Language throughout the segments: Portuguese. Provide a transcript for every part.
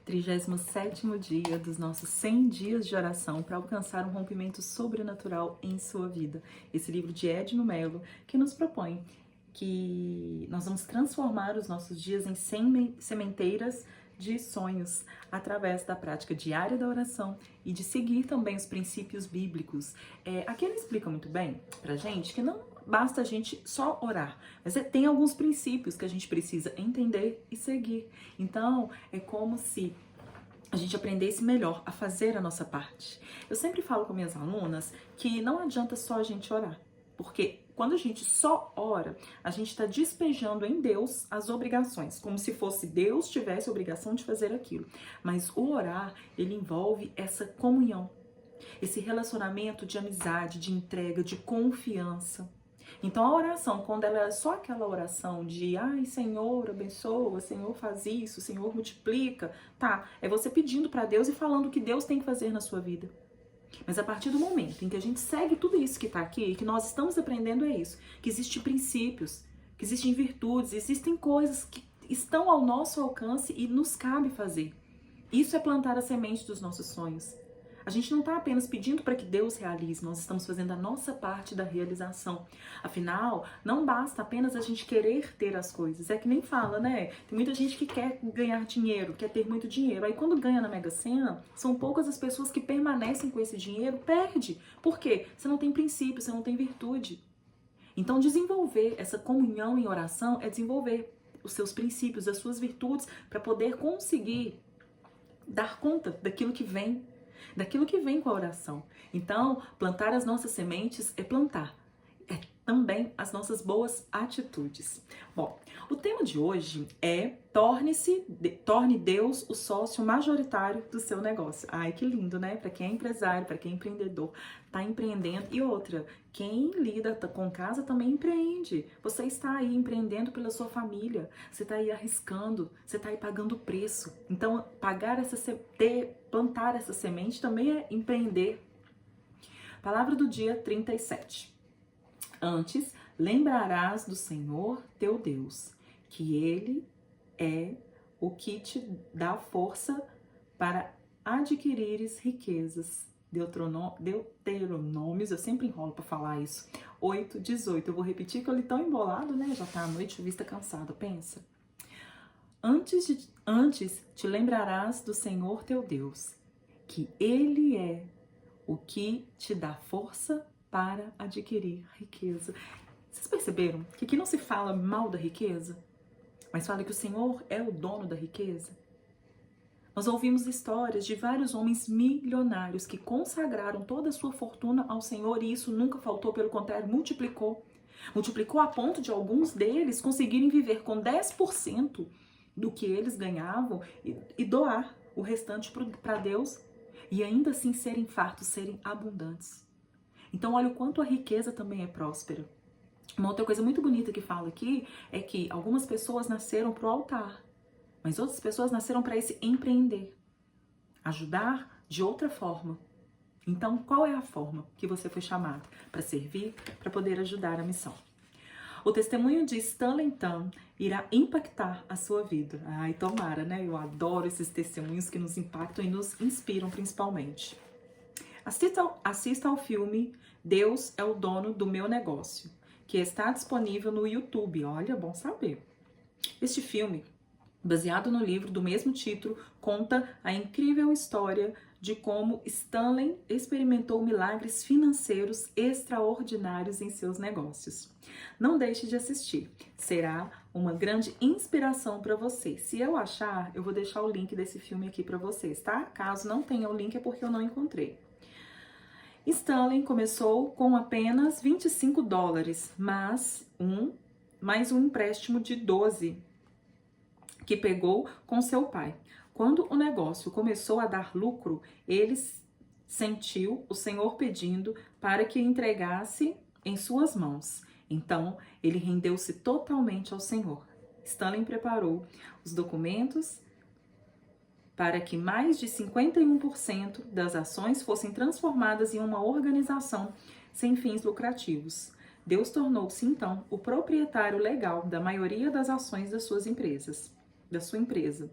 37º dia dos nossos 100 dias de oração para alcançar um rompimento sobrenatural em sua vida. Esse livro de Edno Mello, que nos propõe que nós vamos transformar os nossos dias em sementeiras de sonhos através da prática diária da oração e de seguir também os princípios bíblicos. Aqui ele explica muito bem pra gente que não basta a gente só orar, mas tem alguns princípios que a gente precisa entender e seguir. Então, é como se a gente aprendesse melhor a fazer a nossa parte. Eu sempre falo com minhas alunas que não adianta só a gente orar, porque quando a gente só ora, a gente está despejando em Deus as obrigações, como se fosse Deus tivesse a obrigação de fazer aquilo. Mas o orar, ele envolve essa comunhão, esse relacionamento de amizade, de entrega, de confiança. Então a oração, quando ela é só aquela oração de ai, Senhor, abençoa, Senhor, faz isso, Senhor, multiplica, tá, é você pedindo para Deus e falando o que Deus tem que fazer na sua vida. Mas a partir do momento em que a gente segue tudo isso que está aqui, que nós estamos aprendendo é isso, que existem princípios, que existem virtudes, existem coisas que estão ao nosso alcance e nos cabe fazer. Isso é plantar a semente dos nossos sonhos. A gente não está apenas pedindo para que Deus realize, nós estamos fazendo a nossa parte da realização. Afinal, não basta apenas a gente querer ter as coisas. É que nem fala, né? Tem muita gente que quer ganhar dinheiro, quer ter muito dinheiro. Aí quando ganha na Mega Sena, são poucas as pessoas que permanecem com esse dinheiro, perde. Por quê? Você não tem princípio, você não tem virtude. Então desenvolver essa comunhão em oração é desenvolver os seus princípios, as suas virtudes, para poder conseguir dar conta daquilo que vem com a oração. Então, plantar as nossas sementes é plantar também as nossas atitudes. Bom, o tema de hoje é torne Deus o sócio majoritário do seu negócio. Ai, que lindo, né? Para quem é empresário, para quem é empreendedor, tá empreendendo. E outra, quem lida com casa também empreende. Você está aí empreendendo pela sua família, você está aí arriscando, você está aí pagando preço. Então, plantar essa semente também é empreender. Palavra do dia 37. Antes, lembrarás do Senhor teu Deus, que Ele é o que te dá força para adquirires riquezas. Deuteronômios, eu sempre enrolo para falar isso, 8:18. Eu vou repetir que eu li tão embolado, né? Já tá à noite, vista cansada, pensa. Antes te lembrarás do Senhor teu Deus, que Ele é o que te dá força para adquirir riqueza. Vocês perceberam que aqui não se fala mal da riqueza, mas fala que o Senhor é o dono da riqueza? Nós ouvimos histórias de vários homens milionários que consagraram toda a sua fortuna ao Senhor e isso nunca faltou, pelo contrário, multiplicou. Multiplicou a ponto de alguns deles conseguirem viver com 10% do que eles ganhavam e doar o restante para Deus e ainda assim serem fartos, serem abundantes. Então, olha o quanto a riqueza também é próspera. Uma outra coisa muito bonita que fala aqui é que algumas pessoas nasceram para o altar, mas outras pessoas nasceram para esse empreender, ajudar de outra forma. Então, qual é a forma que você foi chamado? Para servir, para poder ajudar a missão. O testemunho de Stanley Tan irá impactar a sua vida. Ai, tomara, né? Eu adoro esses testemunhos que nos impactam e nos inspiram principalmente. Assista ao filme Deus é o Dono do Meu Negócio, que está disponível no YouTube. Olha, bom saber. Este filme, baseado no livro do mesmo título, conta a incrível história de como Stanley experimentou milagres financeiros extraordinários em seus negócios. Não deixe de assistir, será uma grande inspiração para você. Se eu achar, eu vou deixar o link desse filme aqui para vocês, tá? Caso não tenha o link é porque eu não encontrei. Stanley começou com apenas $25, mais um empréstimo de 12 que pegou com seu pai. Quando o negócio começou a dar lucro, ele sentiu o Senhor pedindo para que entregasse em suas mãos. Então, ele rendeu-se totalmente ao Senhor. Stanley preparou os documentos para que mais de 51% das ações fossem transformadas em uma organização sem fins lucrativos. Deus tornou-se, então, o proprietário legal da maioria das ações da sua empresa.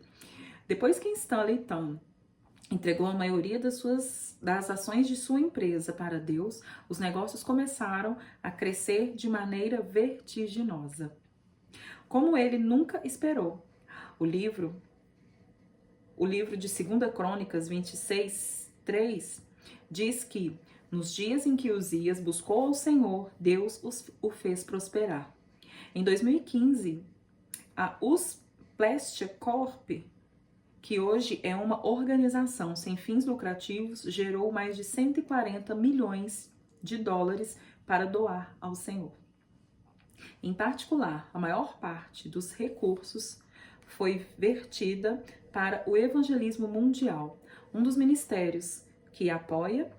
Depois que Stanley Tom entregou a maioria das ações de sua empresa para Deus, os negócios começaram a crescer de maneira vertiginosa. Como ele nunca esperou. O livro de 2 Crônicas 26:3 diz que nos dias em que Uzias buscou ao Senhor, Deus o fez prosperar. Em 2015, a Usplastia Corp, que hoje é uma organização sem fins lucrativos, gerou mais de 140 milhões de dólares para doar ao Senhor. Em particular, a maior parte dos recursos foi vertida para o evangelismo mundial. Um dos ministérios que apoia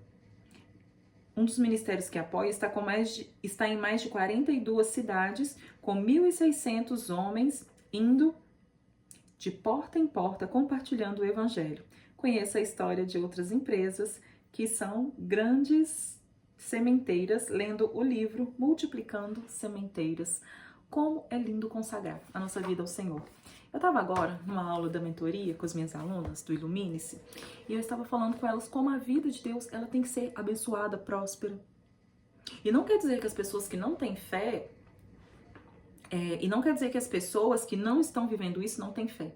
está em mais de 42 cidades, com 1.600 homens indo de porta em porta compartilhando o evangelho. Conheça a história de outras empresas que são grandes sementeiras, lendo o livro Multiplicando Sementeiras. Como é lindo consagrar a nossa vida ao Senhor. Eu estava agora numa aula da mentoria com as minhas alunas do Ilumine-se e eu estava falando com elas como a vida de Deus ela tem que ser abençoada, próspera. E não quer dizer que as pessoas que não têm fé, e não quer dizer que as pessoas que não estão vivendo isso não têm fé.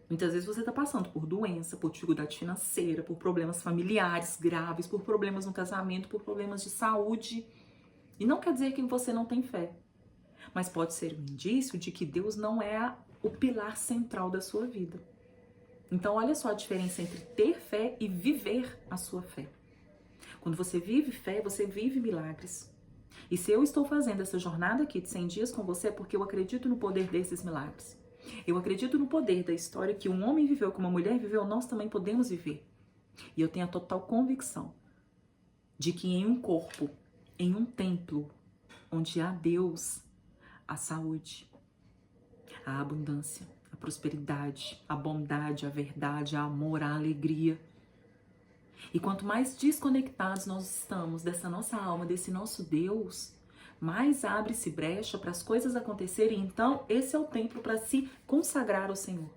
Muitas vezes você está passando por doença, por dificuldade financeira, por problemas familiares graves, por problemas no casamento, por problemas de saúde. E não quer dizer que você não tem fé. Mas pode ser um indício de que Deus não é o pilar central da sua vida. Então, olha só a diferença entre ter fé e viver a sua fé. Quando você vive fé, você vive milagres. E se eu estou fazendo essa jornada aqui de 100 dias com você, é porque eu acredito no poder desses milagres. Eu acredito no poder da história que um homem viveu, que uma mulher viveu, nós também podemos viver. E eu tenho a total convicção de que em um corpo, em um templo, onde há Deus, a saúde, a abundância, a prosperidade, a bondade, a verdade, a amor, a alegria. E quanto mais desconectados nós estamos dessa nossa alma, desse nosso Deus, mais abre-se brecha para as coisas acontecerem. Então, esse é o tempo para se consagrar ao Senhor.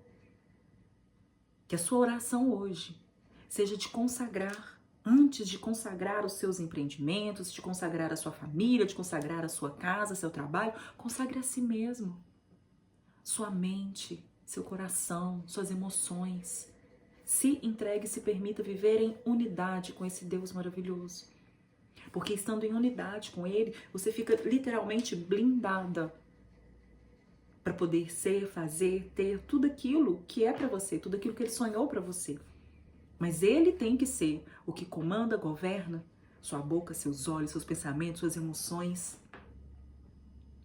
Que a sua oração hoje seja de consagrar, antes de consagrar os seus empreendimentos, de consagrar a sua família, de consagrar a sua casa, seu trabalho, consagre a si mesmo. Sua mente, seu coração, suas emoções. Se entregue, se permita viver em unidade com esse Deus maravilhoso. Porque estando em unidade com Ele, você fica literalmente blindada para poder ser, fazer, ter tudo aquilo que é para você, tudo aquilo que Ele sonhou para você. Mas Ele tem que ser o que comanda, governa sua boca, seus olhos, seus pensamentos, suas emoções.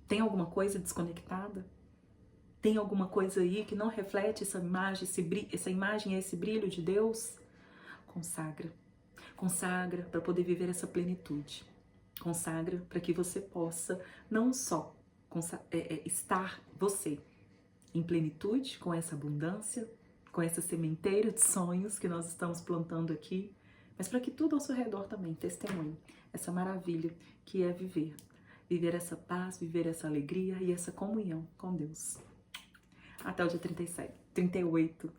Tem alguma coisa desconectada? Tem alguma coisa aí que não reflete essa imagem, esse brilho de Deus? Consagra. Consagra para poder viver essa plenitude. Consagra para que você possa não só estar você em plenitude com essa abundância, com essa sementeira de sonhos que nós estamos plantando aqui, mas para que tudo ao seu redor também testemunhe essa maravilha que é viver. Viver essa paz, viver essa alegria e essa comunhão com Deus. Até o dia 38.